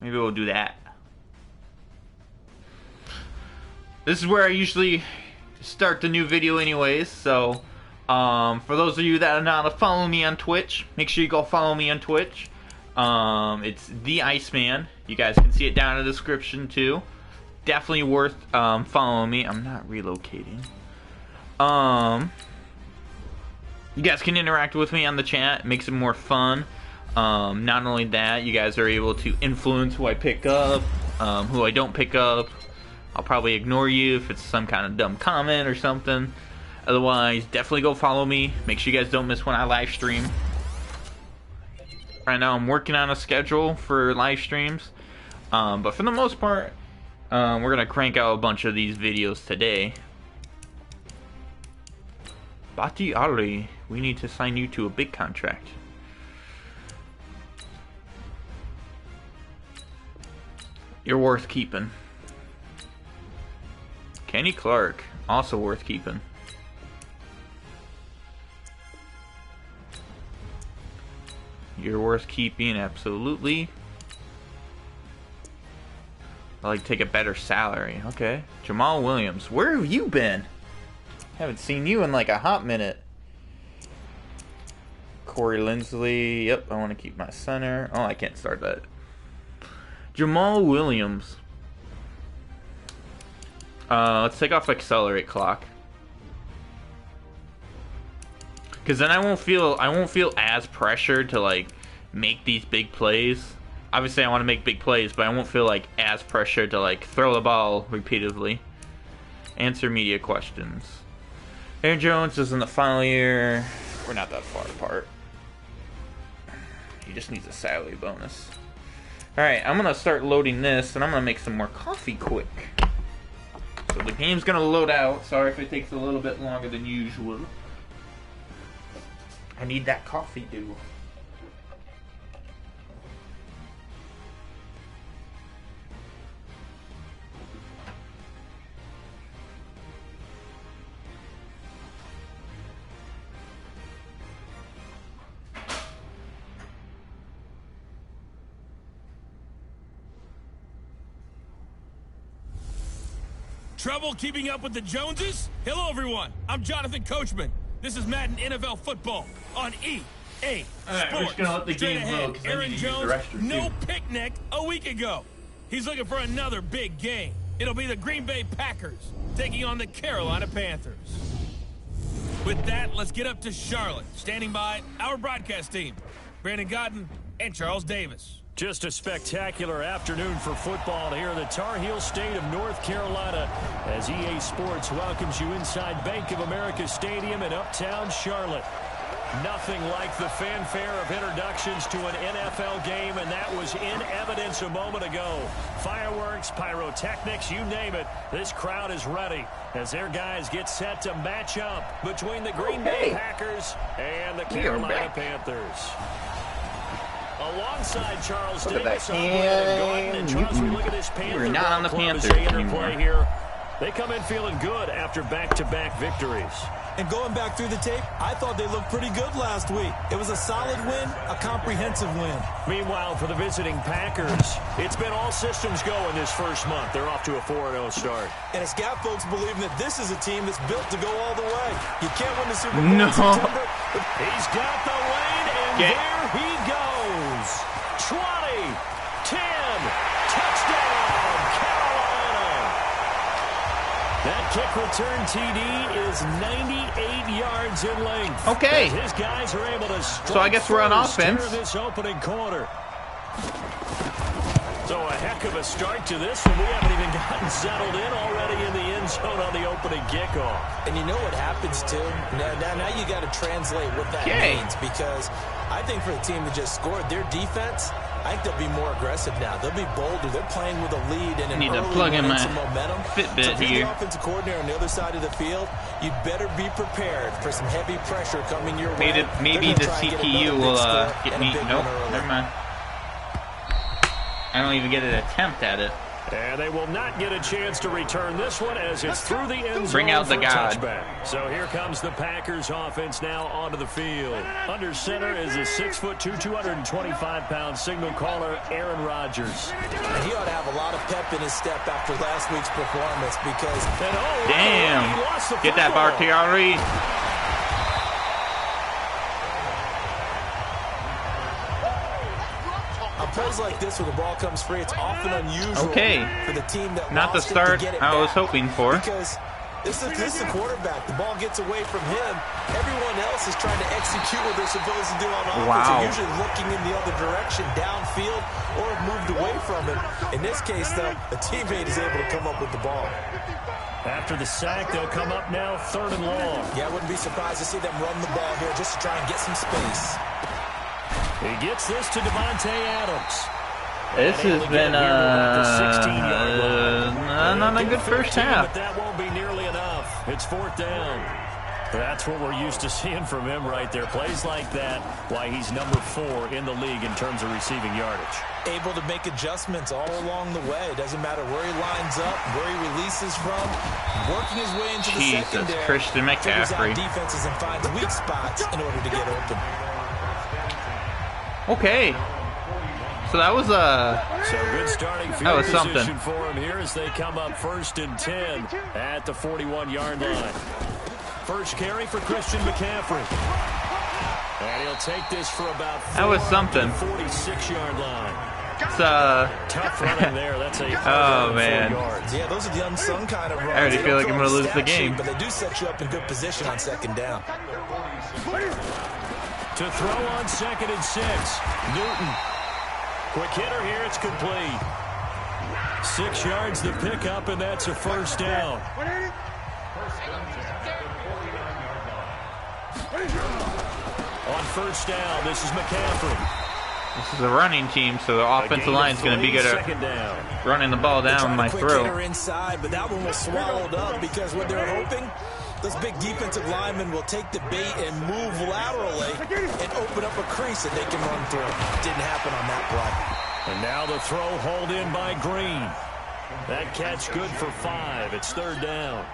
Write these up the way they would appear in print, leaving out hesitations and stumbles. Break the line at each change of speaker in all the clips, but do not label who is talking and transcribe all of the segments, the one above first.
Maybe we'll do that. This is where I usually start the new video anyways, so for those of you that are not following me on Twitch, make sure you go follow me on Twitch. It's the Iceman. You guys can see it down in the description too. Definitely worth following me. I'm not relocating. You guys can interact with me on the chat. It makes it more fun. Not only that, you guys are able to influence who I pick up, who I don't pick up. I'll probably ignore you if it's some kind of dumb comment or something. Otherwise, definitely go follow me. Make sure you guys don't miss when I live stream. Right now I'm working on a schedule for live streams. But for the most part, we're going to crank out a bunch of these videos today. Bati Ali, we need to sign you to a big contract. You're worth keeping. Kenny Clark, also worth keeping. You're worth keeping, absolutely. I like take a better salary. Okay. Jamal Williams, where have you been? Haven't seen you in like a hot minute. Corey Lindsley, yep, I want to keep my center. Oh, I can't start that. Jamal Williams. Let's take off accelerate clock. Cause then I won't feel as pressured to like make these big plays. Obviously I want to make big plays, but I won't feel like as pressured to like throw the ball repeatedly. Answer media questions. Aaron Jones is in the final year. We're not that far apart. He just needs a salary bonus. Alright, I'm gonna start loading this and I'm gonna make some more coffee quick. So the game's gonna load out. Sorry if it takes a little bit longer than usual. I need that coffee dew.
Trouble keeping up with the Joneses? Hello, everyone. I'm Jonathan Coachman. This is Madden NFL Football on EA Sports.
Alright, we're just gonna let the game load because I need to use the restroom.
No picnic a week ago. He's looking for another big game. It'll be the Green Bay Packers taking on the Carolina Panthers. With that, let's get up to Charlotte. Standing by, our broadcast team, Brandon Godden and Charles Davis.
Just a spectacular afternoon for football here in the Tar Heel state of North Carolina as EA Sports welcomes you inside Bank of America Stadium in uptown Charlotte. Nothing like the fanfare of introductions to an NFL game, and that was in evidence a moment ago. Fireworks, pyrotechnics, you name it. This crowd is ready as their guys get set to match up between the Green Bay Packers and the Carolina Panthers. Alongside Charles Davis, and Charles, we look at this Panther.
We're not on the Panthers anymore.
Here. They come in feeling good after back-to-back victories.
And going back through the tape, I thought they looked pretty good last week. It was a solid win, a comprehensive win.
Meanwhile, for the visiting Packers, it's been all systems go in this first month. They're off to a 4-0 start.
And it's got folks believing that this is a team that's built to go all the way. You can't win the Super Bowl in September.
He's got the lane, and there he goes. 20, 10, touchdown, Carolina. That kick return TD is 98 yards in length.
Okay.
His guys are able to
so I guess we're on offense.
This opening quarter. So a heck of a start to this one. We haven't even gotten settled in already in the end zone on the opening kickoff.
And you know what happens, too? Now you got to translate what that means, because I think for the team that just scored, their defense, I think they'll be more aggressive now. They'll be bolder. They're playing with a lead and an early momentum.
Fitbit
so if you're
here.
the offensive coordinator on the other side of the field, you'd better be prepared for some heavy pressure coming your way.
Maybe the CPU will get me. Nope, never mind. I don't even get an attempt at it.
And they will not get a chance to return this one as it's through the end zone.
Bring out the God.
Touchback. So here comes the Packers offense now onto the field. Under center is a 6'2", 225-pound signal caller, Aaron Rodgers.
And he ought to have a lot of pep in his step after last week's performance because...
Damn. Get that Bakhtiari.
Plays like this where the ball comes free, it's often unusual for the team that
not the start I was hoping for.
Because this is the quarterback. The ball gets away from him. Everyone else is trying to execute what they're supposed to do on offense.
Wow.
They're usually looking in the other direction, downfield, or have moved away from it. In this case, though, a teammate is able to come up with the ball.
After the sack, they'll come up now 3rd and long.
Yeah, I wouldn't be surprised to see them run the ball here just to try and get some space.
He gets this to Devontae Adams.
This has been not a good first half.
But that won't be nearly enough. It's 4th down. That's what we're used to seeing from him right there. Plays like that, why he's number 4 in the league in terms of receiving yardage.
Able to make adjustments all along the way. It doesn't matter where he lines up, where he releases from, working his way into the secondary.
Christian McCaffrey.
Figures out defenses and finds weak spots in order to get open.
Okay. So that was
so good starting field
something
position for him here as they come up 1st and 10 at the 41-yard line. First carry for Christian McCaffrey. And he'll take this for about 46-yard line.
It's
tough running there. That's a
oh man.
Yards.
Yeah, those are the unsung kind of runs.
I already feel like I'm going to lose the game.
But they do set you up in good position on 2nd down.
To throw on 2nd and 6. Newton. Quick hitter here. It's complete. 6 yards the pickup, and that's a 1st down. On 1st down, this is McCaffrey.
This is a running team, so the offensive line is going to be good at running the ball down my throat.
Inside, but that one was swallowed up because what they're hoping, those big defensive linemen will take the bait and move laterally and open up a crease that they can run through. Didn't happen on that play.
And now the throw hauled in by Green. That catch good for 5. It's 3rd down.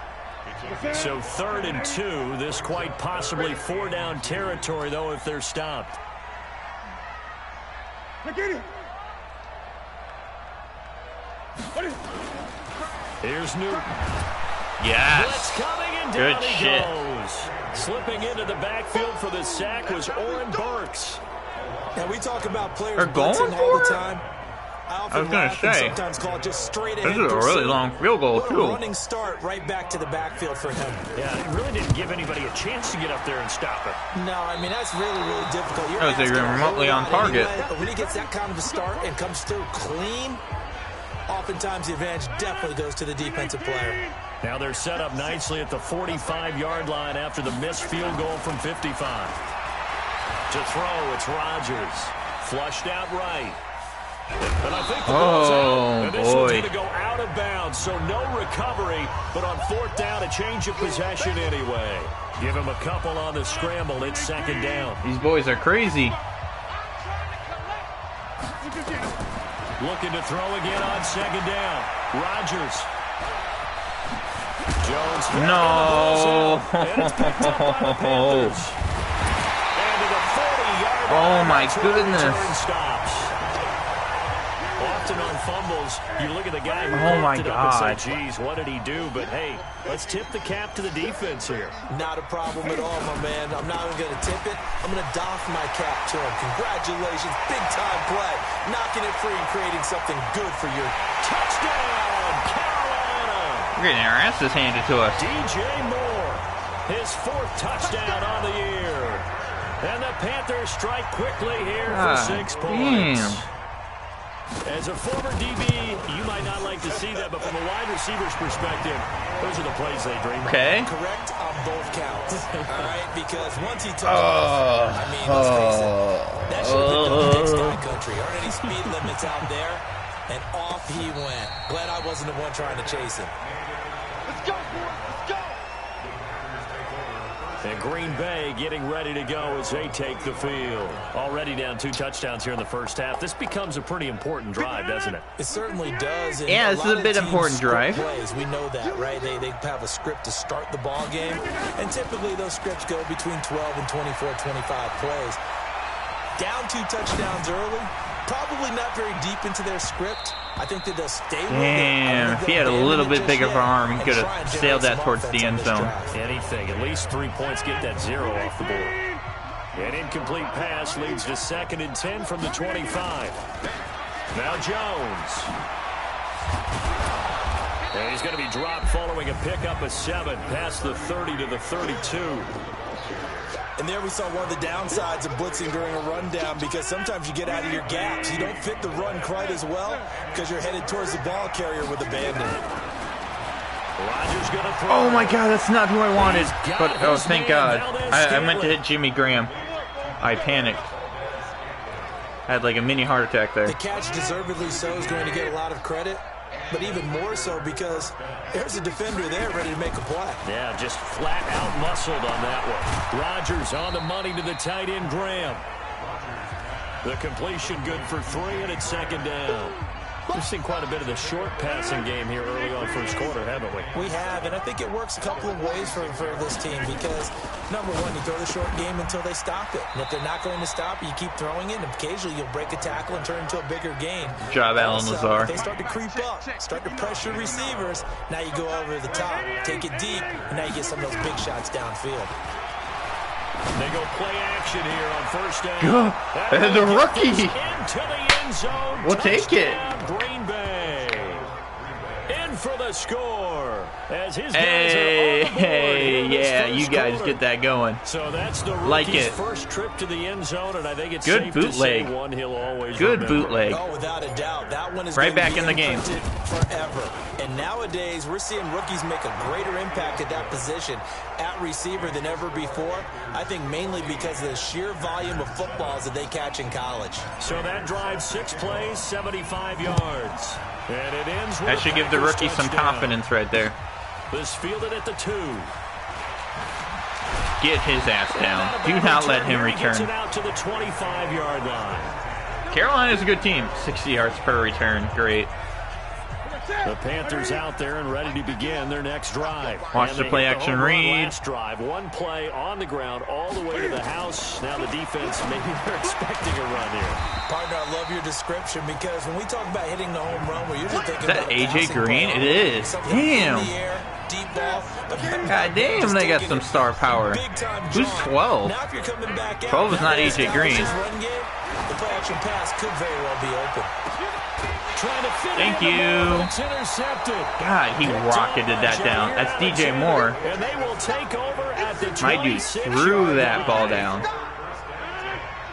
So 3rd and 2. This quite possibly 4-down territory, though, if they're stopped. Here's Newton.
Yes.
Blitz coming, and
Good
down he
shit.
goes. Slipping into the backfield for the sack was Oren Burks.
Now we talk about players
They're going
blitzing all the
for it?
time.
I was going to say,
sometimes call it just straight
this
ahead
is a really
pursuit.
long field goal,
What a
too.
running start right back to the backfield for him.
Yeah, he really didn't give anybody a chance to get up there and stop it.
No, I mean, that's really, really difficult. You're
That was
asking
even
a
remotely
whole
on
lot
target.
anyway, but when he gets that kind of a start and comes through clean, oftentimes the advantage definitely goes to the defensive player.
Now they're set up nicely at the 45-yard line after the missed field goal from 55. To throw, it's Rodgers. Flushed out right. And I think the ball's out. And this one's going to go out of bounds, so no recovery. But on 4th down, a change of possession anyway. Give him a couple on the scramble. It's 2nd down.
These boys are crazy.
Looking to throw again on 2nd down. Rodgers. Jones.
No.
And it's picked up by the Panthers. And to the 40-yard line.
Oh my
That's where the
goodness.
return stops. Often on fumbles, you look at the guy who
Oh my
picked it up
God.
and say, geez, what did he do? But hey, let's tip the cap to the defense here.
Not a problem at all, my man. I'm not even going to tip it. I'm going to doff my cap to him. Congratulations. Big-time play. Knocking it free and creating something good for your
Touchdown, Carolina.
We're getting our asses handed to us.
DJ Moore, his 4th touchdown on the year. And the Panthers strike quickly here for 6 points.
Damn.
As a former DB, you might not like to see that, but from a wide receiver's perspective, those are the plays they dream of.
Okay.
correct on both counts. All right? Because once he touched I mean, let's face it. That should have been done in Sky Country. Aren't any speed limits out there? And off he went. Glad I wasn't the one trying to chase him.
Let's go, boys. Let's go.
And Green Bay getting ready to go as they take the field. Already down 2 touchdowns here in the first half. This becomes a pretty important drive, doesn't it?
It certainly does. And
yeah, this is a bit important drive.
Plays. We know that, right? They have a script to start the ball game. And typically those scripts go between 12 and 24, 25 plays. Down 2 touchdowns early. Probably not very deep into their script. I think that they'll stay with it.
Damn, if he had a little bit bigger of an arm, he could have sailed that towards the end zone.
Anything, at least 3 points, get that 0 off the board. An incomplete pass leads to 2nd and 10 from the 25. Now Jones. And he's going to be dropped following a pickup of 7 past the 30 to the 32.
And there we saw one of the downsides of blitzing during a rundown, because sometimes you get out of your gaps. You don't fit the run quite as well because you're headed towards the ball carrier with abandon.
Rodgers gonna throw.
Oh my God, that's not who I wanted. But oh, thank God. I meant to hit Jimmy Graham. I panicked. I had like a mini heart attack there.
The catch, deservedly so, is going to get a lot of credit. But even more so because there's a defender there ready to make a play.
Yeah, just flat out muscled on that one. Rodgers on the money to the tight end, Graham. The completion good for 3, and it's 2nd down. We've seen quite a bit of the short passing game here early on first quarter, haven't we?
We have, and I think it works a couple of ways for this team because, number one, you throw the short game until they stop it. And if they're not going to stop it, you keep throwing it, and occasionally you'll break a tackle and turn into a bigger gain.
Good job, Alan Lazar.
If they start to creep up, start to pressure receivers, now you go over the top, take it deep, and now you get some of those big shots downfield.
They go play action here on 1st down.
And the rookie.
Into the end zone.
We'll take it.
Green Bay. In for the score. As his
hey, yeah, you guys get that going.
So that's the
like it.
First trip to the end zone, and I think it's
good
safe
bootleg.
To say one he'll always
good
remember.
bootleg.
Oh, without a doubt, that one is
right back in the game.
Forever. And nowadays, we're seeing rookies make a greater impact at that position at receiver than ever before. I think mainly because of the sheer volume of footballs that they catch in college.
So that drives 6 plays, 75 yards. And it ends with
that should give the rookie some confidence right there.
This fielded at the 2.
Get his ass down. Do not let him return.
Gets it out to the 25-yard line.
Carolina's a good team. 60 yards per return. Great.
The Panthers out there and ready to begin their next drive.
Watch the play action read.
Last drive, 1 play on the ground all the way to the house. Now the defense, maybe they're expecting a run here.
Partner, I love your description because when we talk about hitting the home run, we're usually thinking
about AJ Green?
Ball.
It is. Damn.
Deep ball.
God damn, they got some star power. Who's 12? 12 is not AJ Green.
The play action pass could very well be open.
Thank you. God, he rocketed that down. That's DJ Moore.
And they will take over at the
my dude threw that ball down.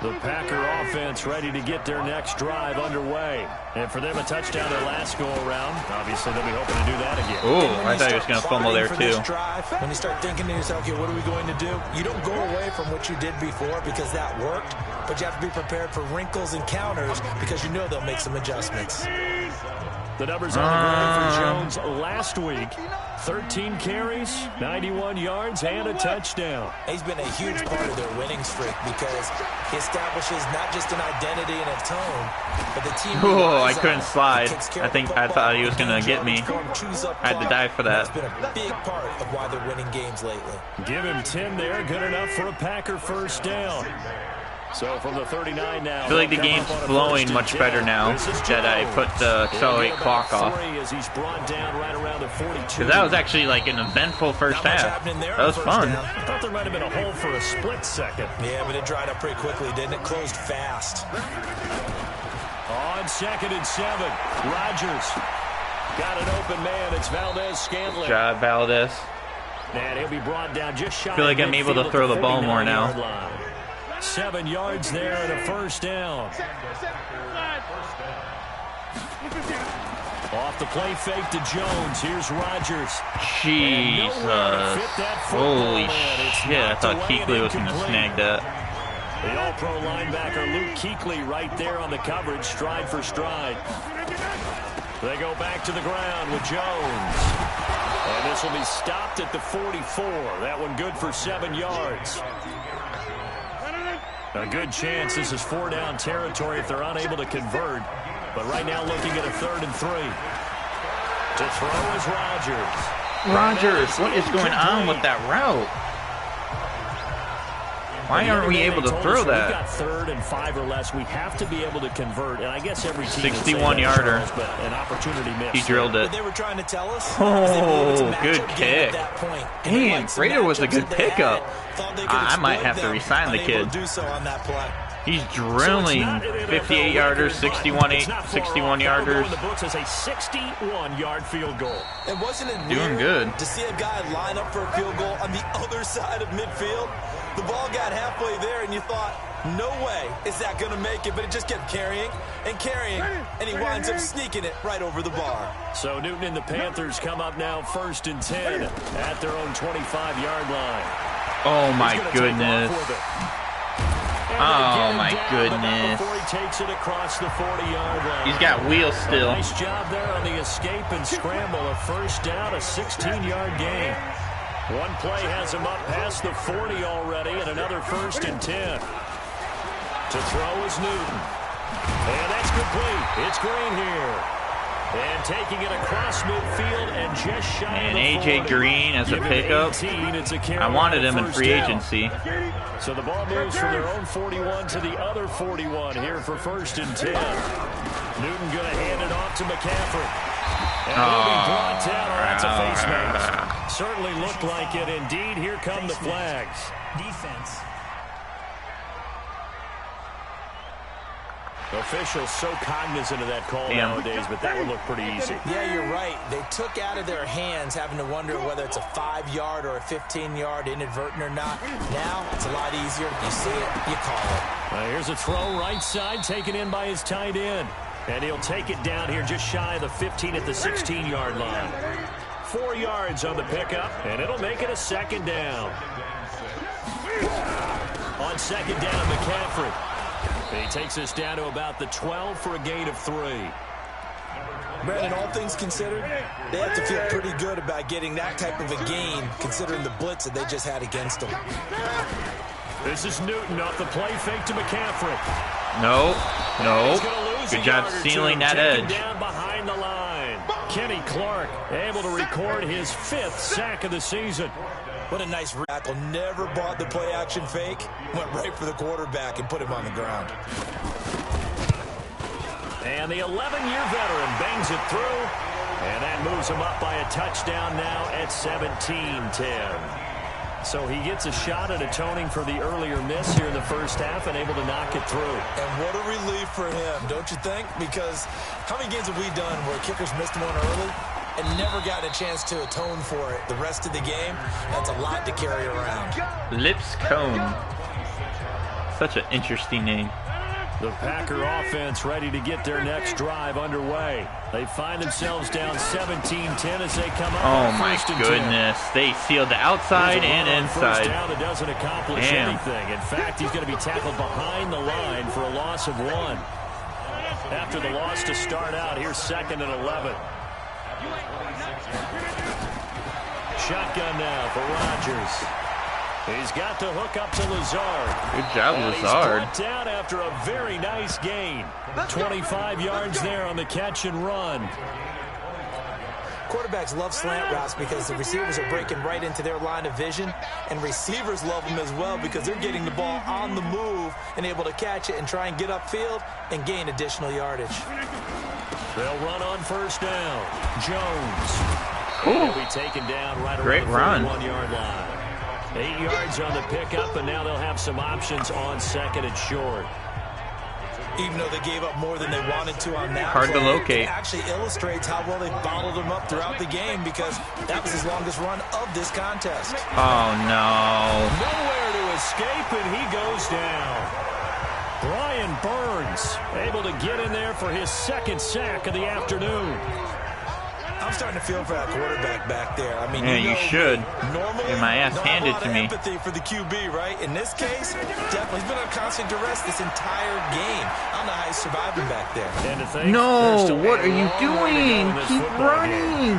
The Packer offense ready to get their next drive underway. And for them, a touchdown their last go-around. Obviously, they'll be hoping to do that again.
Oh, I thought he was going to fumble there, too.
When you start thinking to yourself, okay, what are we going to do? You don't go away from what you did before because that worked, but you have to be prepared for wrinkles and counters because you know they'll make some adjustments.
The numbers on the ground for Jones last week. 13 carries, 91 yards, and a touchdown.
He's been a huge part of their winning streak because he establishes not just an identity and a tone, but the team.
Oh, I couldn't slide. I thought he was going to get me. I had to dive for that.
That's been a big part of why they're winning games lately.
Give him 10 there. Good enough for a Packer first down. So from the 39 now.
I feel like the game's flowing much better now that I put the accelerate clock off. Because that was actually like an eventful first half. That was fun.
I thought there might have been a hole for a split second.
Yeah, but it dried up pretty quickly, didn't it? Closed fast.
On 2nd and 7, Rodgers got an open man. It's Valdez-Scantling.
Good job, Valdez.
And he'll be brought down just shy.
I feel like I'm able to throw the ball more now.
7 yards there and a first down. Off the play fake to Jones. Here's Rodgers.
Jesus. Holy shit. I thought Kuechly was going to snag that.
The all-pro linebacker Luke Kuechly right there on the coverage, stride for stride. They go back to the ground with Jones. And this will be stopped at the 44. That one good for 7 yards. A good chance this is 4-down territory if they're unable to convert. But right now looking at a 3rd and 3. To throw is Rodgers.
Rodgers, what is going on with that route? Why aren't we able to throw that?
We've got 3rd and 5 or less. We have to be able to convert, and I guess every team
61-yarder.
But an opportunity missed.
He drilled it.
What they were trying to tell us.
Oh, good kick. Damn, Prater was a good pickup. I might have to resign the kid. He's drilling 58-yarders, 61-yarders.
The books as a 61-yard field goal.
And wasn't it
doing good
to see a guy line up for a field goal on the other side of midfield? The ball got halfway there, and you thought, no way is that going to make it, but it just kept carrying and carrying, and he winds up sneaking it right over the bar.
So Newton and the Panthers come up now 1st and 10 at their own 25-yard line.
Oh, my goodness. Oh, my goodness.
Before he takes it across the 40-yard line.
He's got wheels still.
Nice job there on the escape and scramble. A 1st down, a 16-yard gain. One play has him up past the 40 already, and another 1st and 10. To throw is Newton. And that's complete. It's Green here. And taking it across midfield and just shy of the 40.
A.J. Green as a pickup.
18,
I wanted him in free agency.
So the ball moves from their own 41 to the other 41 here for 1st and 10. Newton going to hand it off to McCaffrey. And he'll be brought down. Oh, that's a face mask. Certainly looked like it. Indeed, here come the flags.
Defense.
Officials so cognizant of that call nowadays, but that would look pretty easy.
Yeah, you're right. They took out of their hands having to wonder whether it's a 5-yard or a 15-yard inadvertent or not. Now, it's a lot easier. You see it, you call it.
Here's a throw right side taken in by his tight end. And he'll take it down here just shy of the 15 at the 16-yard line. 4 yards on the pickup, and it'll make it a 2nd down. On 2nd down, McCaffrey. He takes us down to about the 12 for a gain of 3.
Brandon, all things considered, they have to feel pretty good about getting that type of a gain, considering the blitz that they just had against them.
This is Newton off the play fake to McCaffrey.
No. Good job sealing that edge.
Down behind the line. Kenny Clark able to record his 5th sack of the season.
What a nice tackle. Never bought the play action fake. Went right for the quarterback and put him on the ground.
And the 11-year veteran bangs it through. And that moves him up by a touchdown now at 17-10. So he gets a shot at atoning for the earlier miss here in the first half and able to knock it through.
And what a relief for him, don't you think? Because how many games have we done where kickers missed one early and never got a chance to atone for it the rest of the game? That's a lot to carry around.
Lipscomb. Such an interesting name.
The Packer offense ready to get their next drive underway. They find themselves down 17-10 as they come up.
Oh my goodness. They sealed the outside and inside.
First down, it doesn't accomplish anything. In fact, he's going to be tackled behind the line for a loss of 1. After the loss to start out, here's 2nd and 11. Shotgun now for Rodgers. He's got to hook up to Lazard.
Good job, Lazard.
He's brought down after a very nice gain. 25 yards there on the catch and run.
Quarterbacks love slant routes because the receivers are breaking right into their line of vision, and receivers love them as well because they're getting the ball on the move and able to catch it and try and get upfield and gain additional yardage.
They'll run on 1st down. Jones.
Cool.
He'll be taken down right
Great
around the
run.
41-yard line. 8 yards on the pickup, and now they'll have some options on 2nd and short.
Even though they gave up more than they wanted to on that
Hard
play,
to locate.
it actually illustrates how well they bottled them up throughout the game because that was his longest run of this contest.
Oh, no.
Nowhere to escape, and he goes down. Brian Burns able to get in there for his 2nd sack of the afternoon.
I'm starting to feel for that quarterback back there. I mean,
Yeah, you should.
Normally,
Get my ass
not
handed
a lot
to
of
me.
empathy for the QB, right? In this case, definitely. He's been on constant duress this entire game. I don't know how he's surviving back there.
And to think,
No,
there's still
what
a
are you
long way to go in
doing?
this
Keep
football game.
running.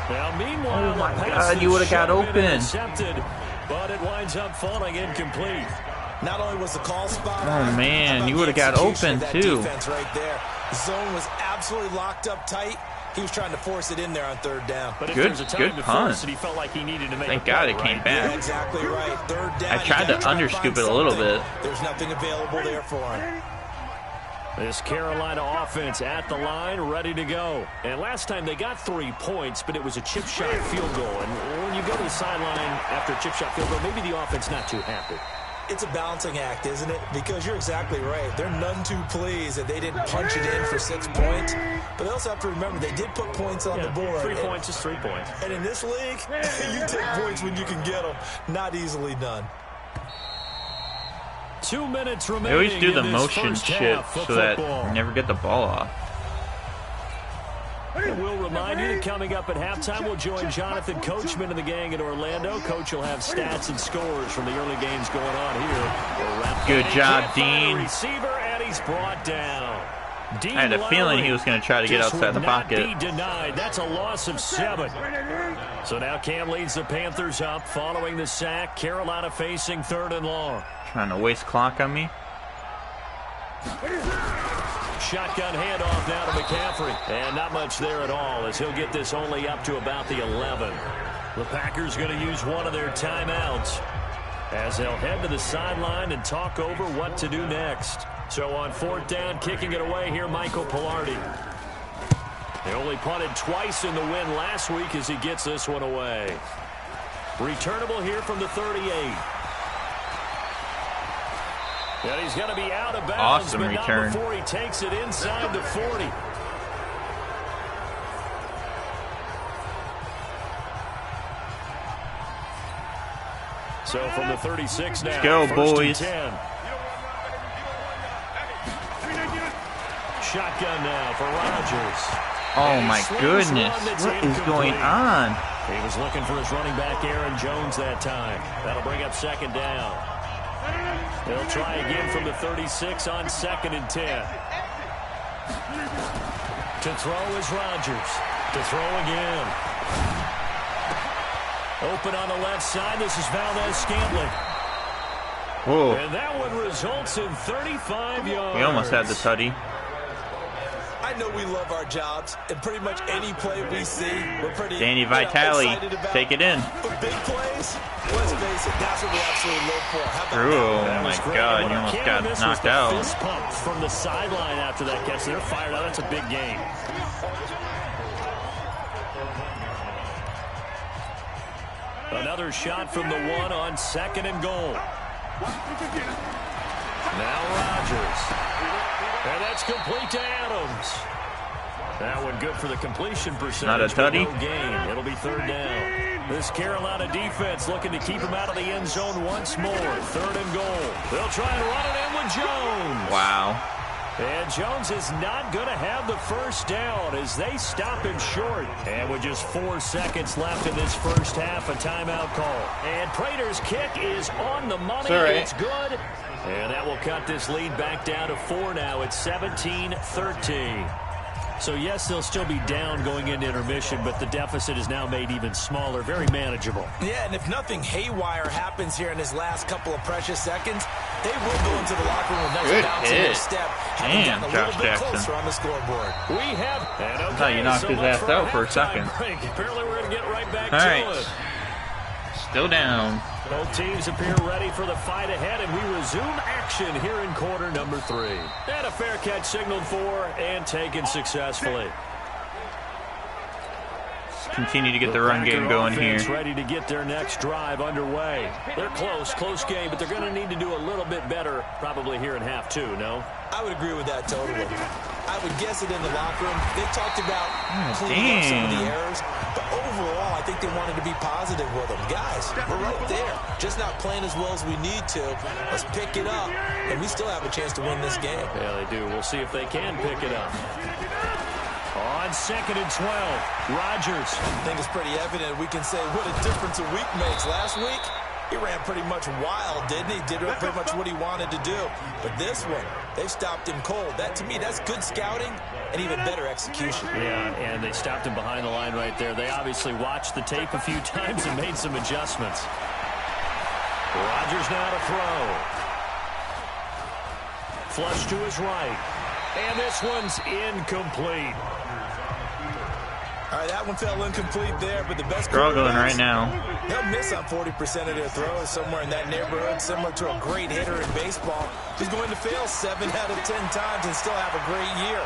Now, meanwhile,
oh my God, you would have got open.
But it winds up falling incomplete.
Not only was the call spot
oh man, you would have got open too.
Right there. The zone was absolutely locked up tight. He was trying to force it in there on third down.
But if
good,
there's a time
good
to
punt.
force it, he felt like he needed to make
Thank
a
God
play,
it came
right?
back.
Yeah, exactly right. Third down.
I tried to underscoop it a little bit.
There's nothing available there for him.
This Carolina offense at the line, ready to go. And last time they got 3 points, but it was a chip shot field goal. And when you go to the sideline after a chip shot field goal, maybe the offense not too happy.
It's a balancing act, isn't it? Because you're exactly right. They're none too pleased that they didn't punch it in for 6 points. But they also have to remember they did put points on the board.
3 points is 3 points.
And in this league, you take points when you can get them. Not easily done.
2 minutes remaining.
They always do the motion shit so that you never get the ball off.
And we'll remind you that coming up at halftime, we'll join Jonathan Coachman and the gang in Orlando. Coach will have stats and scores from the early games going on here.
Good job, Dean.
Receiver, and he's brought down. Dean
I had a feeling he was going to try to get outside the pocket.
Be denied. That's a loss of 7. So now Cam leads the Panthers up following the sack. Carolina facing 3rd and long.
Trying to waste clock on me.
Shotgun handoff now to McCaffrey. And not much there at all as he'll get this only up to about the 11. The Packers going to use one of their timeouts as they'll head to the sideline and talk over what to do next. So on 4th down, kicking it away here, Michael Pilardi. They only punted twice in the win last week as he gets this one away. Returnable here from the 38. And he's going to be out of bounds,
awesome
but
return.
Not before he takes it inside the 40. So from the 36 now.
Let's go, boys.
Shotgun now for Rodgers.
Oh my goodness, what is going on?
He was looking for his running back Aaron Jones that time. That'll bring up 2nd down. They'll try again from the 36 on 2nd and 10. To throw is Rodgers. To throw again. Open on the left side. This is Valdez-Scantling.
Whoa.
And that one results in 35 yards.
We almost had the tutty.
I know we love our jobs, and pretty much any play we see, we're pretty
Danny Vitale, take it in.
But big plays, let's face it, that's what we absolutely live for. How about
Oh
that?
my God, you almost got knocked out.
Fist pump from the sideline after that catch. They're fired out. That's a big game. Another shot from the 1 on 2nd and goal. Now Rodgers. And that's complete to Adams. That one good for the completion percentage.
Not a tutty.
No gain. It'll be 3rd down. This Carolina defense looking to keep him out of the end zone once more. 3rd and goal. They'll try and run it in with Jones.
Wow.
And Jones is not going to have the first down as they stop him short. And with just 4 seconds left in this first half, a timeout call. And Prater's kick is on the money. It's good. And that will cut this lead back down to 4 now. It's 17-13. So, yes, they'll still be down going into intermission, but the deficit is now made even smaller, very manageable.
Yeah, and if nothing haywire happens here in his last couple of precious seconds, they will go into the locker room with nice bounce in their step.
Damn,
a little
Josh
bit
Jackson.
closer on the scoreboard.
We have... And okay,
Thought you knocked his ass out for a second.
Break. Apparently, we're going to get right back
All
to
right.
it.
Still down.
Both teams appear ready for the fight ahead, and we resume action here in quarter number 3. And a fair catch signaled for and taken successfully.
Continue to get the run game going here.
Ready to get their next drive underway. They're close game, but they're going to need to do a little bit better probably here in half 2, no?
I would agree with that totally. I would guess it in the locker room. They talked about cleaning up some of the errors, but overall, I think they wanted to be positive with them. Guys, we're right there. Just not playing as well as we need to. Let's pick it up, and we still have a chance to win this game.
Yeah, they do. We'll see if they can pick it up. On 2nd and 12, Rodgers.
I think it's pretty evident we can say what a difference a week makes. Last week, he ran pretty much wild, didn't he? Did pretty much what he wanted to do. But this one, they've stopped him cold. That, to me, that's good scouting and even better execution.
Yeah, and they stopped him behind the line right there. They obviously watched the tape a few times and made some adjustments. Rodgers now to throw. Flush to his right. And this one's incomplete.
All right, that one fell incomplete there, but the best
struggling right now.
They'll miss on 40% of their throws, somewhere in that neighborhood, similar to a great hitter in baseball who's going to fail 7 out of 10 times and still have a great year.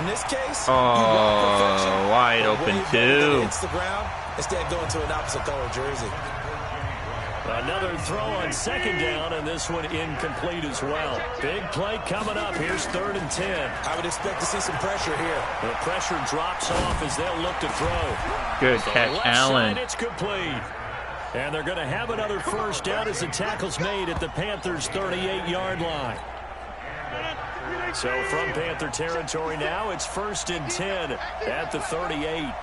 In this case,
wide open too.
Hits the ground instead of going to an opposite color jersey.
Another throw on second down, and this one incomplete as well. Big play coming up. Here's 3rd and 10.
I would expect to see some pressure here.
The pressure drops off as they'll look to throw.
Good catch, Allen.
It's complete. And they're going to have another first down as the tackle's made at the Panthers' 38-yard line. So from Panther territory now, it's 1st and 10 at the 38.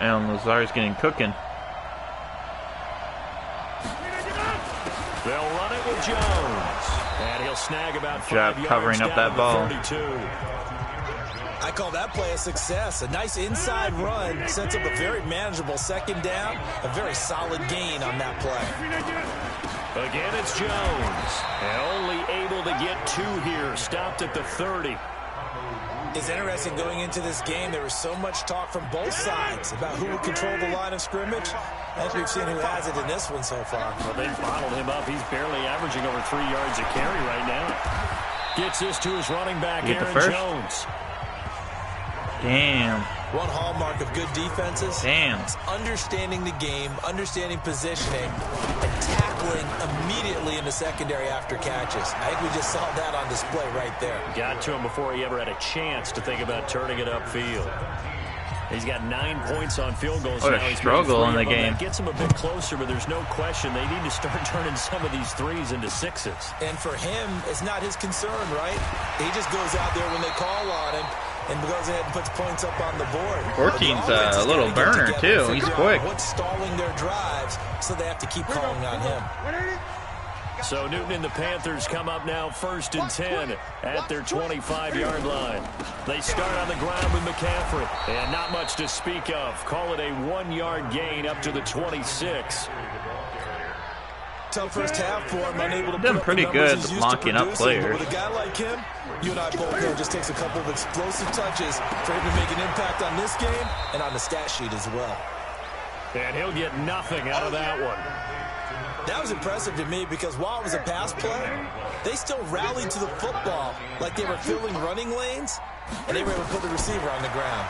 Allen Lazar's getting cooking.
They'll run it with Jones. And he'll snag about 5 yards
covering up that ball.
32.
I call that play a success. A nice inside run sets up a very manageable second down. A very solid gain on that play.
Again, it's Jones. And only able to get 2 here. Stopped at the 30.
It's interesting going into this game. There was so much talk from both sides about who would control the line of scrimmage. As we've seen who has it in this one so far.
Well, they've bottled him up. He's barely averaging over 3 yards a carry right now. Gets this to his running back, Aaron Jones.
Damn.
One hallmark of good defenses.
Damn.
Is understanding the game, understanding positioning, and tackling immediately in the secondary after catches. I think we just saw that on display right there.
Got to him before he ever had a chance to think about turning it upfield. He's got 9 points on field goals now.
What a struggle in the game.
That gets him a bit closer, but there's no question they need to start turning some of these threes into 6s.
And for him, it's not his concern, right? He just goes out there when they call on him and goes ahead and puts points up on the board.
14's a little burner, too. He's quick.
What's stalling their drives, so they have to keep calling on him.
So Newton and the Panthers come up now 1st and 10 at their 25-yard line. They start on the ground with McCaffrey. And not much to speak of. Call it a 1-yard gain up to the 26.
Tough first half for him, unable to
done pretty good locking up players.
With a guy like him, you and I both know it just takes a couple of explosive touches for him to make an impact on this game and on the stat sheet as well.
And he'll get nothing out of that one.
That was impressive to me because while it was a pass play, they still rallied to the football like they were filling running lanes, and they were able to put the receiver on the ground.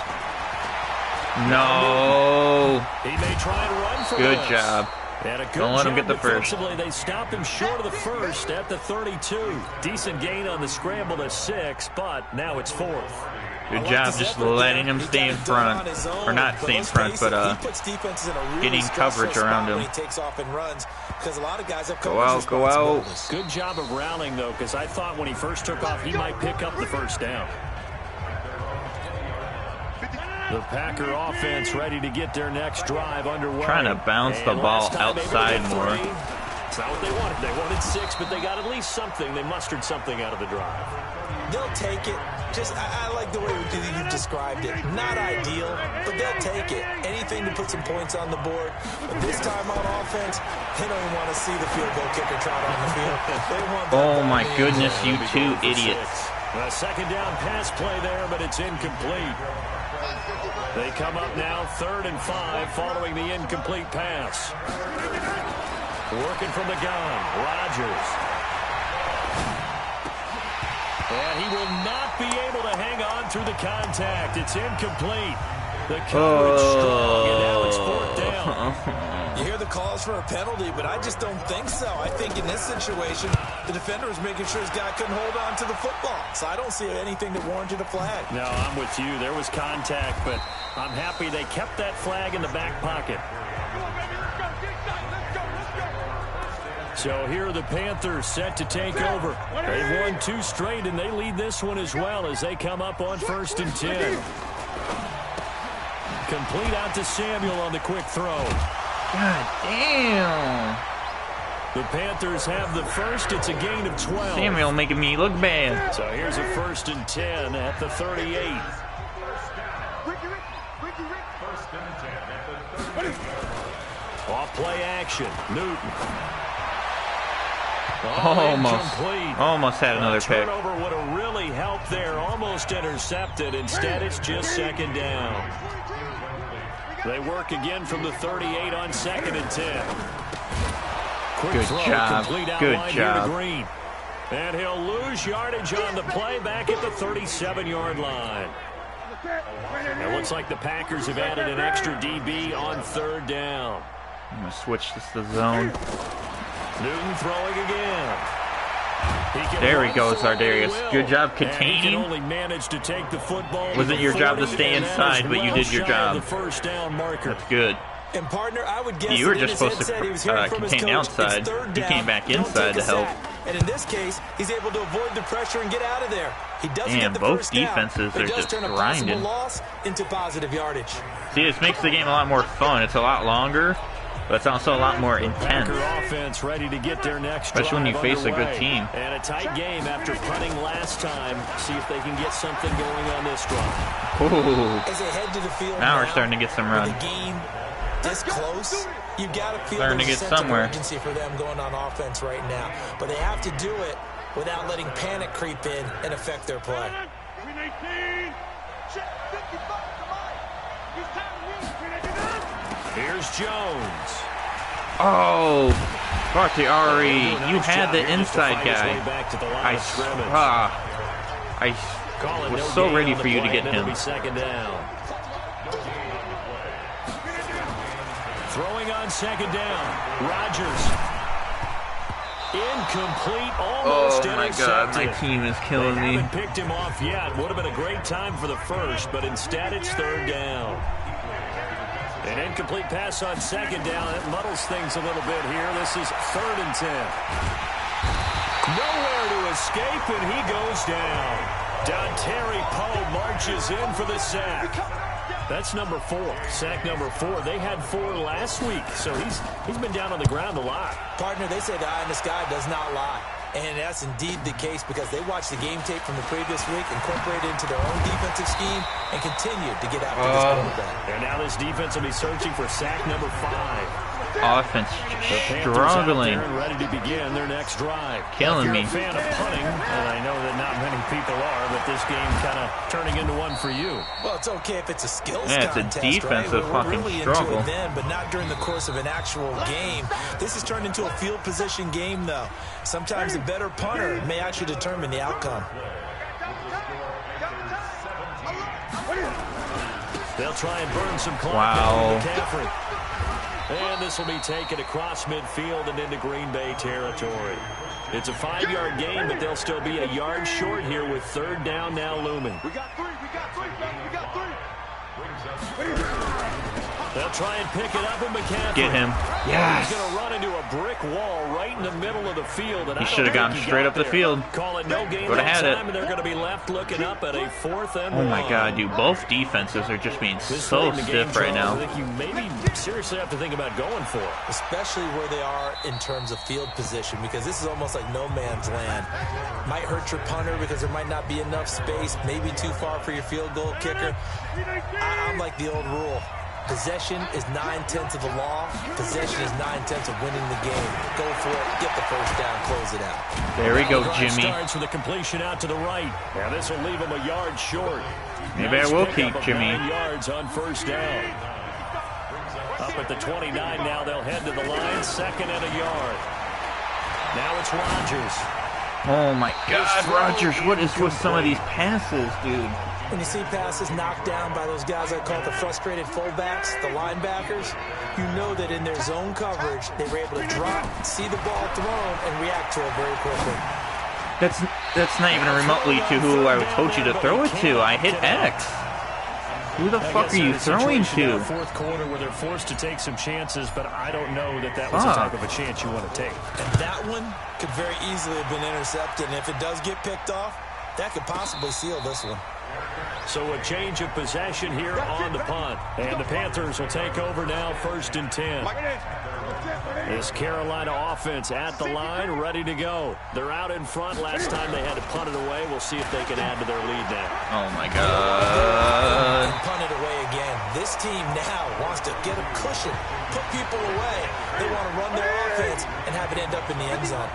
No.
He may try and run for
Good
this.
job.
And a good
Don't let him get the first.
They stopped him short of the first at the 32. Decent gain on the scramble to 6, but now it's 4th.
Good job just letting him stay in front. Or not stay in front, but getting coverage around him. Go out, go out.
Good job of rallying, though, because I thought when he first took off, he might pick up the first down. The Packer offense ready to get their next drive underway.
Trying to bounce the ball outside more.
It's not what they wanted. They wanted 6, but they got at least something. They mustered something out of the drive.
They'll take it. Just, I like the way you've described it. Not ideal, but they'll take it. Anything to put some points on the board. But this time on offense, they don't even want to see the field goal kicker trot on the field. They want
oh my goodness, you two idiots.
A second down pass play there, but it's incomplete. They come up now 3rd and 5 following the incomplete pass. Working from the gun, Rodgers. And he will not be able to hang on through the contact. It's incomplete. The coverage strong, and now it's 4th down.
You hear the calls for a penalty, but I just don't think so. I think in this situation, the defender was making sure his guy couldn't hold on to the football. So I don't see anything that warranted a flag.
No, I'm with you. There was contact, but I'm happy they kept that flag in the back pocket. So here are the Panthers set to take over. They've won 2 straight, and they lead this one as well as they come up on 1st and 10. Complete out to Samuel on the quick throw.
God damn.
The Panthers have the first. It's a gain of 12.
Samuel making me look bad.
So here's a 1st and 10 at the 38. Off play action. Newton.
Almost had another pick.
Turnover would have really helped there. Almost intercepted. Instead, it's just 2nd down. They work again from the 38 on 2nd and 10. Quick
Good
throw,
job.
complete
Good
outline here to
job.
Green. And he'll lose yardage on the play back at the 37-yard line. It looks like the Packers have added an extra DB on 3rd down.
I'm going to switch this to zone.
Newton throwing again.
There he goes, Ardarius. Good job
He can
containing.
only manage to take the football.
Wasn't your job to stay inside, but you did your job.
The 1st down marker.
That's good.
And partner, I would guess
You were just supposed to contain the outside. He came back inside to help.
And in this case, he's able to avoid the pressure and get out of there. He doesn't get the
both
first down,
defenses
but
are
does
just
turn a
grinding.
possible loss into positive yardage.
See, this makes the game a lot more fun. It's a lot longer, but it's also a lot more intense.
Packer offense ready to get their next
Especially when you
drive
face a good
underway.
team.
And a tight game after punting last time. See if they can get something going on this drive.
Ooh.
As they head to the field
Now we're starting to get some run.
with the game this close, you've got to feel
Starting to
there's
get
a sense
somewhere.
of urgency for them going on offense right now. But they have to do it without letting panic creep in and affect their play.
Here's Jones.
Oh, Bakhtiari, you had the inside guy. I was so ready for you to get him.
2nd down. Throwing on 2nd down. Rodgers. Incomplete, almost
Oh my God, my
intercepted.
team is killing
They
me.
haven't picked him off yet. Would have been a great time for the first, but instead it's 3rd down. An incomplete pass on 2nd down. It muddles things a little bit here. This is 3rd and 10. Nowhere to escape, and he goes down. Dontari Poe marches in for the sack. That's number 4. Sack number 4. They had 4 last week, so he's been down on the ground a lot.
Partner, they say the eye in the sky does not lie. And that's indeed the case because they watched the game tape from the previous week, incorporated it into their own defensive scheme, and continued to get after this quarterback.
And now this defense will be searching for sack number 5.
Offense
The Panthers
struggling.
out there and ready to begin their next drive.
Killing
If
me.
you're a fan of punting, and I know that not many people are, but this game kind of turning into one for you.
Well, it's okay if it's a skills
Yeah, it's a
contest,
defensive
right?
fucking
We're really
struggle.
into it then, but not during the course of an actual game. This has turned into a field position game, though. Sometimes the better punter may actually determine the outcome.
They'll try and burn some clock.
Wow.
into McCaffrey. And this will be taken across midfield and into Green Bay territory. It's a 5-yard gain, but they'll still be a yard short here with 3rd down now looming.
We got 3.
They'll try and pick it up, and McCaffrey.
Get him.
He's
Yes.
going to run into a brick wall right in the middle of the field. And
He
I
should have
don't
gone
think he
straight
got
up the
there.
field.
Call it no gain
Would've
that
had it.
time, and they're going to be left looking up at a 4th and
Oh my
1.
God, dude. Both defenses are just being
This
so
late in the game,
stiff right
Charles,
now.
I think you maybe seriously have to think about going for it.
Especially where they are in terms of field position, because this is almost like no man's land. Might hurt your punter because there might not be enough space, maybe too far for your field goal kicker. I'm like the old rule. Possession is 9/10 of the law. Possession is 9/10 of winning the game. Go for it, get the first down, close it out.
There we go,
Drive
Jimmy.
starts with a completion out to the right. Now this will leave him a yard short.
Maybe I
Nice
will
pickup
keep
of
Jimmy.
9 yards on 1st down. Up at the 29 now, they'll head to the line. 2nd and a yard. Now it's Rodgers.
Oh my God, Rodgers, what is with some of these passes, dude?
When you see passes knocked down by those guys I call the frustrated fullbacks, the linebackers, you know that in their zone coverage, they were able to drop, see the ball thrown, and react to it very quickly.
That's not even remotely to who I told you to throw it to. I hit X. Who the fuck are you throwing to?
Fourth quarter where they're forced to take some chances, but I don't know that was the type of a chance you want to take.
And that one could very easily have been intercepted, and if it does get picked off, that could possibly seal this one.
So a change of possession here on the punt. And the Panthers will take over now, 1st and 10. This Carolina offense at the line, ready to go. They're out in front. Last time they had to punt it away. We'll see if they can add to their lead now.
Oh, my God.
And punt it away again. This team now wants to get a cushion, put people away. They want to run their offense and have it end up in the end zone.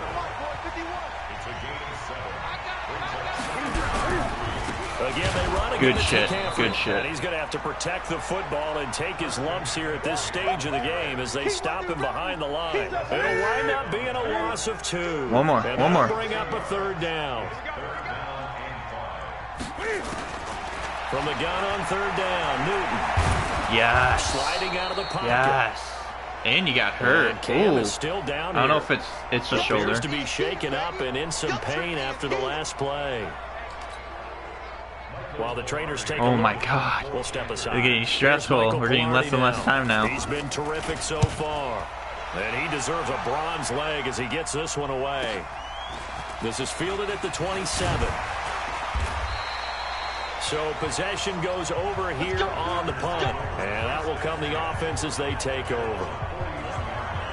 Again, they run
good shit. Good shit.
And he's going to have to protect the football and take his lumps here at this stage of the game as they stop him behind the line. It'll wind up being a loss of 2.
One more.
And
one more.
Bring up a 3rd down. From the gun on 3rd down, Newton.
Yes.
Sliding out of the pocket.
Yes. And you got hurt.
And Cam is still down.
I don't know if it's the shoulder.
Appears to be shaken up and in some pain after the last play. While the trainers take a look,
my God.
We'll step aside.
They're getting stressful. We're getting less and less time now.
He's been terrific so far. And he deserves a bronze leg as he gets this one away. This is fielded at the 27. So possession goes over here on the punt. And out will come the offense as they take over.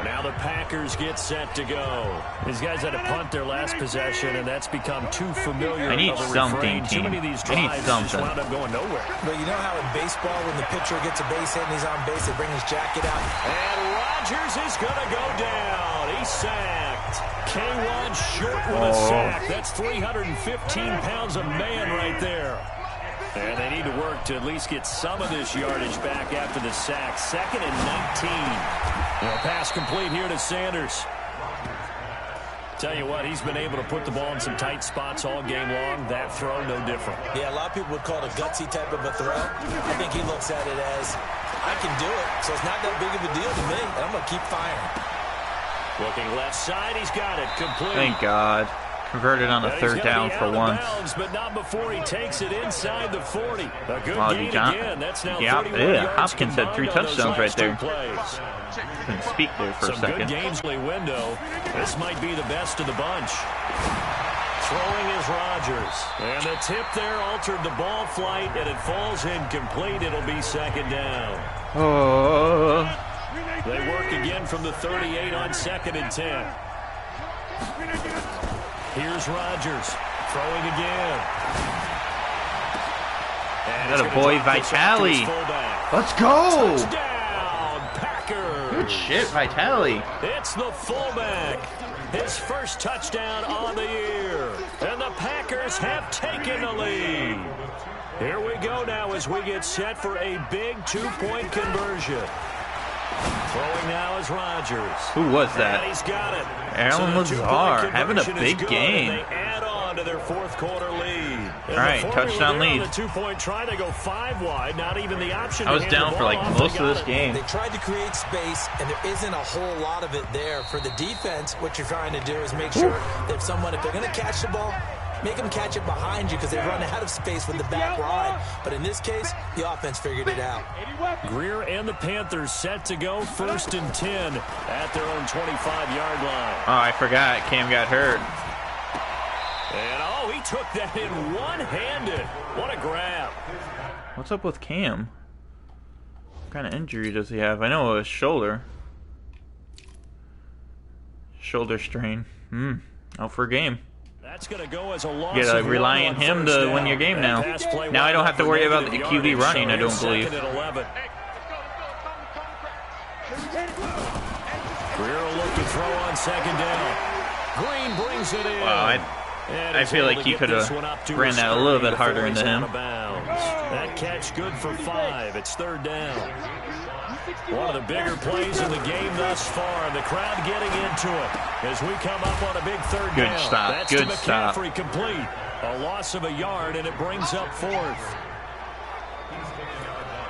Now the Packers get set to go. These guys had to punt their last possession, and that's become too familiar.
I need
of a
something,
refrain.
team.
Too many of these
I need
drives
something.
just wound up going nowhere.
But you know how in baseball, when the pitcher gets a base hit and he's on base, they bring his jacket out.
And Rodgers is going to go down. He's sacked. K1 short with a sack. That's 315 pounds of man right there. And they need to work to at least get some of this yardage back after the sack. 2nd and 19. A pass complete here to Sanders. Tell you what, he's been able to put the ball in some tight spots all game long. That throw, no different.
Yeah, a lot of people would call it a gutsy type of a throw. I think he looks at it as, I can do it, so it's not that big of a deal to me, and I'm going to keep firing.
Looking left side, he's got it. Complete.
Thank God. Converted on a 3rd down for once.
Bounds, but not before he takes it inside the 40. A good gain again. That's now 31 yards
Hopkins had 3 touchdowns right there. Couldn't speak there for a second.
Good games window. This might be the best of the bunch. Throwing is Rodgers. And the tip there altered the ball flight, and it falls incomplete. It'll be 2nd down.
Oh.
They work again from the 38 on 2nd and 10. Here's Rodgers throwing again. And
that a boy Vitale. Let's go.
Touchdown, Packers.
Good shit, Vitale.
It's the fullback. His first touchdown on the year. And the Packers have taken the lead. Here we go now as we get set for a big 2-point conversion. Throwing now is Rodgers.
Who was that?
And he's got it.
Alan Lazar having a big game.
They add on to their 4th quarter lead.
All right, touchdown lead.
The 2-point try to go 5 wide. Not even the option.
I was down for like most of this game.
They tried to create space, and there isn't a whole lot of it there. For the defense, what you're trying to do is make sure that if they're going to catch the ball, make them catch it behind you because they run out of space with the back line. But in this case, the offense figured it out.
Greer and the Panthers set to go 1st and 10 at their own 25-yard line.
Oh, I forgot. Cam got hurt.
And, he took that in one-handed. What a grab.
What's up with Cam? What kind of injury does he have? I know a shoulder. Shoulder strain. Out for a game.
That's going to go as a loss.
You gotta rely on him to win your game now. Now I don't have to worry about the QB running, I don't believe.
Greer will look to throw on 2nd down. Green brings it in.
Wow, I feel like he could have ran that a little bit harder into him.
That catch good for 5. It's 3rd down. One of the bigger plays in the game thus far, and the crowd getting into it as we come up on a big 3rd down.
Good stop.
That's
Good
to
stop.
McCaffrey complete. A loss of a yard, and it brings up 4th.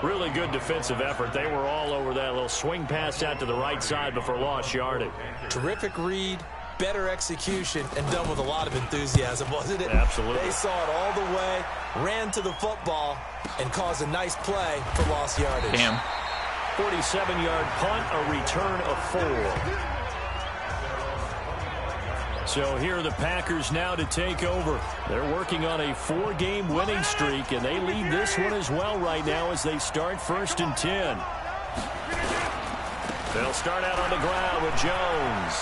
Really good defensive effort. They were all over that little swing pass out to the right side before lost yardage.
Terrific read, better execution, and done with a lot of enthusiasm, wasn't it?
Absolutely.
They saw it all the way, ran to the football, and caused a nice play for lost yardage.
Damn.
47-yard punt, a return of 4. So here are the Packers now to take over. They're working on a 4-game winning streak, and they lead this one as well right now as they start 1st and 10. They'll start out on the ground with Jones.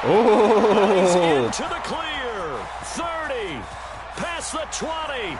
He's into the clear. 30. Past the 20.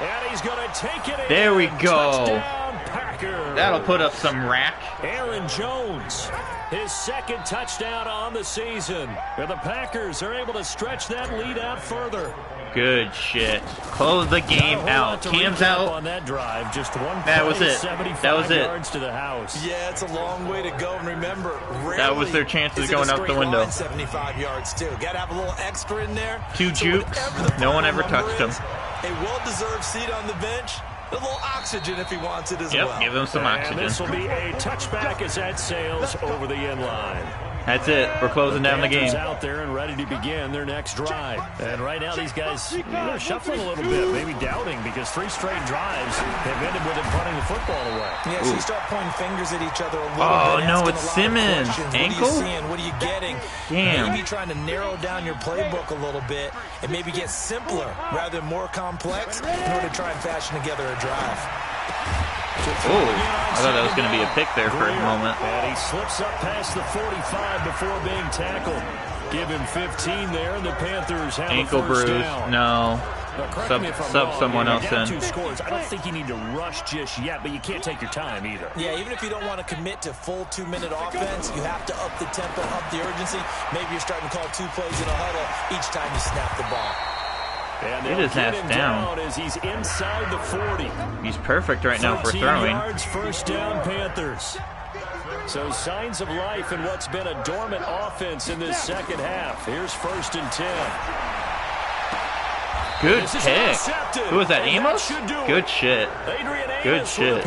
And he's going to take it in.
There we go.
Touchdown, Packers.
That'll put up some rack.
Aaron Jones, his 2nd touchdown on the season. And the Packers are able to stretch that lead out further.
Good shit. Close the game out. Cam's out.
On that drive, just one
that was it.
75
that was it.
Yards to the house.
Yeah, it's a long way to go. And remember,
that was their chances going out the window.
75 yards too. Got to have a little extra in there.
2 jukes. No one ever touched him.
A well-deserved seat on the bench. A little oxygen if he wants it as well.
Yep, give him some oxygen.
And this will be a touchback as that sails over the end line.
That's it. We're closing down the game.
Out there and ready to begin their next drive. And right now these guys are shuffling a little bit, maybe doubting, because 3 straight drives have ended with them punting the football away.
Yeah, so you start pointing fingers at each other a little bit.
Oh, no, it's Simmons. Ankle?
What are you seeing? What are you getting?
Damn.
Maybe trying to narrow down your playbook a little bit and maybe get simpler rather than more complex in order to try and fashion together a drive.
Oh, I thought that was going to be a pick there for a moment.
And he slips up past the 45 before being tackled. Give him 15 there, and the Panthers have
ankle bruise.
Down.
No. Sub someone else in.
2 scores. I don't think you need to rush just yet, but you can't take your time either.
Yeah, even if you don't want to commit to full 2-minute offense, you have to up the tempo, up the urgency. Maybe you're starting to call 2 plays in a huddle each time you snap the ball.
And
it is half down.
As he's inside the 40.
He's perfect right now for throwing.
Yards, 1st down, Panthers. So signs of life in what's been a dormant offense in this 2nd half. Here's 1st and 10.
Good pick. Who was that, Amos? Good shit. Good shit.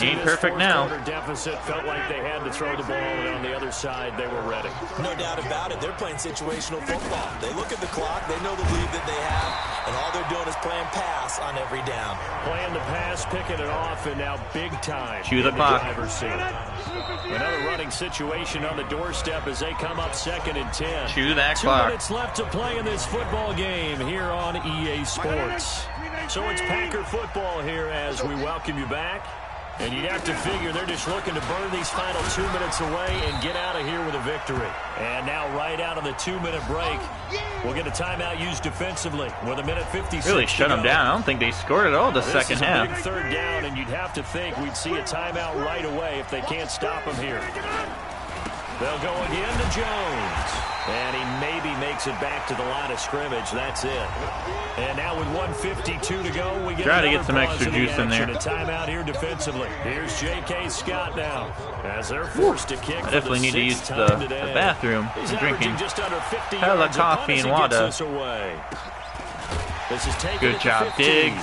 Ain't perfect now.
Deficit felt like they had to throw the ball, and on the other side, they were ready.
No doubt about it. They're playing situational football. They look at the clock. They know the lead that they have, and all they're doing is playing pass on every down.
Playing the pass, picking it off, and now big time.
Chew the clock.
Another running situation on the doorstep as they come up 2nd and 10.
Chew that
2
clock.
minutes left to play in this football game here on EA Sports. So it's Packer football here as we welcome you back. And you'd have to figure they're just looking to burn these final 2 minutes away and get out of here with a victory. And now right out of the 2-minute break, we'll get a timeout used defensively with 1:56.
Really shut them down. I don't think they scored at all the second half.
Big 3rd down, and you'd have to think we'd see a timeout right away if they can't stop them here. They'll go again to Jones. And he maybe makes it back to the line of scrimmage. That's it. And now with 1:52 to go, we get
to get some extra juice in there.
A timeout here defensively. Here's J.K. Scott now as they're forced to kick.
I definitely need to use the bathroom. I'm drinking
just under 50
hella coffee and water.
This is
good job, Diggs.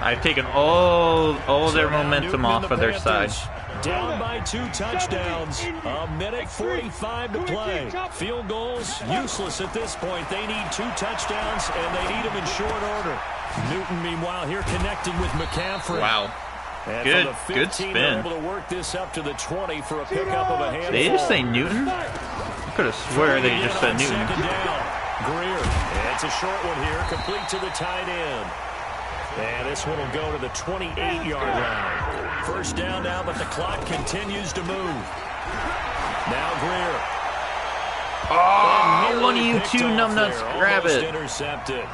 I've taken all their momentum off of their side.
Down by 2 touchdowns. 1:45 to play. Field goals useless at this point. They need 2 touchdowns, and they need them in short order. Newton, meanwhile, here connecting with McCaffrey.
Wow.
And
Good spin.
Able to work this up to the 20 for a pickup of a handful.
They just say Newton? I could have swear they just said Newton.
Greer. It's a short one here, complete to the tight end. And this one will go to the 28-yard line. 1st down now, but the clock continues to move. Now Greer.
Oh, one of you 2 numbnuts grab it.
Intercepted.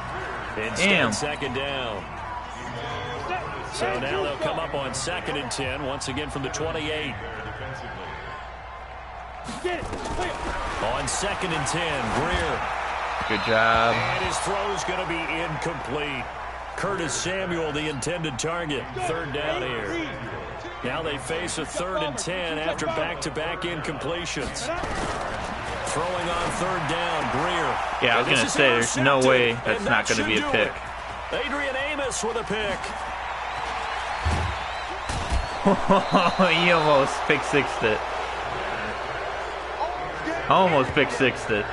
Damn.
2nd down. So now they'll come up on 2nd and 10, once again from the 28. On 2nd and 10, Greer.
Good job.
And his throw's going to be incomplete. Curtis Samuel, the intended target. 3rd down here. Now they face a 3rd and 10 after back-to-back incompletions. Throwing on 3rd down, Greer.
Yeah, I was going to say, there's no way that's not going to be a pick.
Adrian Amos with a pick.
He almost pick-sixed it. Almost pick-sixed it.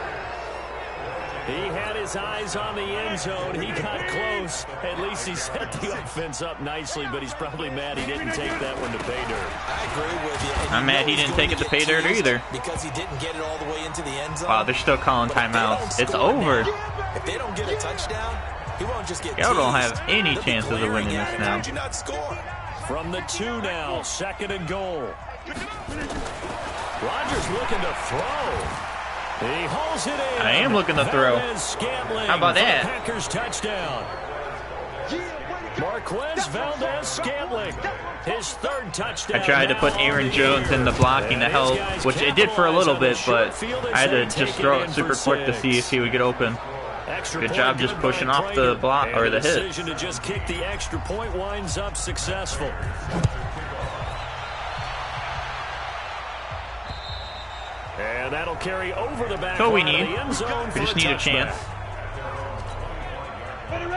He had his eyes on the end zone. He got close. At least he set the offense up nicely, but he's probably mad he didn't take that one to pay dirt.
I agree with you.
I'm mad he didn't take it to pay dirt either.
Because he didn't get it all the way into the end zone.
Wow, they're still calling timeouts. It's over.
If they don't get a touchdown, he won't just get
Y'all don't have any chances of winning this now.
From the 2 now, 2nd and goal. Rodgers looking to throw. He hauls it in.
I am looking to throw. How about that?
Packers touchdown. Marquez Valdez-Scantling, his 3rd touchdown.
I tried to put Aaron Jones in the blocking to help, which it did for a little bit, but I had to just throw it super quick to see if he would get open. Good job just pushing off the block or the hit.
Decision to just kick the extra point winds up successful. And that'll carry over the back line of the end zone.
We just need a chance.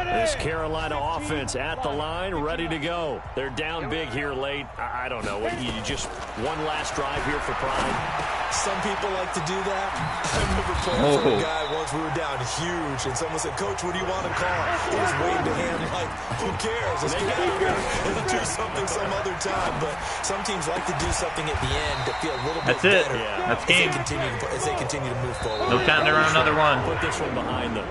This Carolina offense at the line, ready to go. They're down big here late. I don't know. You just one last drive here for pride.
Some people like to do that. I remember playing for a guy once. We were down huge, and someone said, "Coach, what do you want to call?" He just waved a hand like, "Who cares? Let's get out of here and do something some other time." But some teams like to do something at the end to feel a little bit better.
That's it. Yeah. That's game.
As they continue to move forward.
No time to run another one.
Put this one behind them.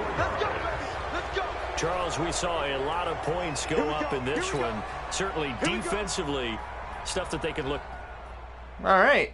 Charles, we saw a lot of points go up in this one. Certainly defensively, stuff that they can look.
All right.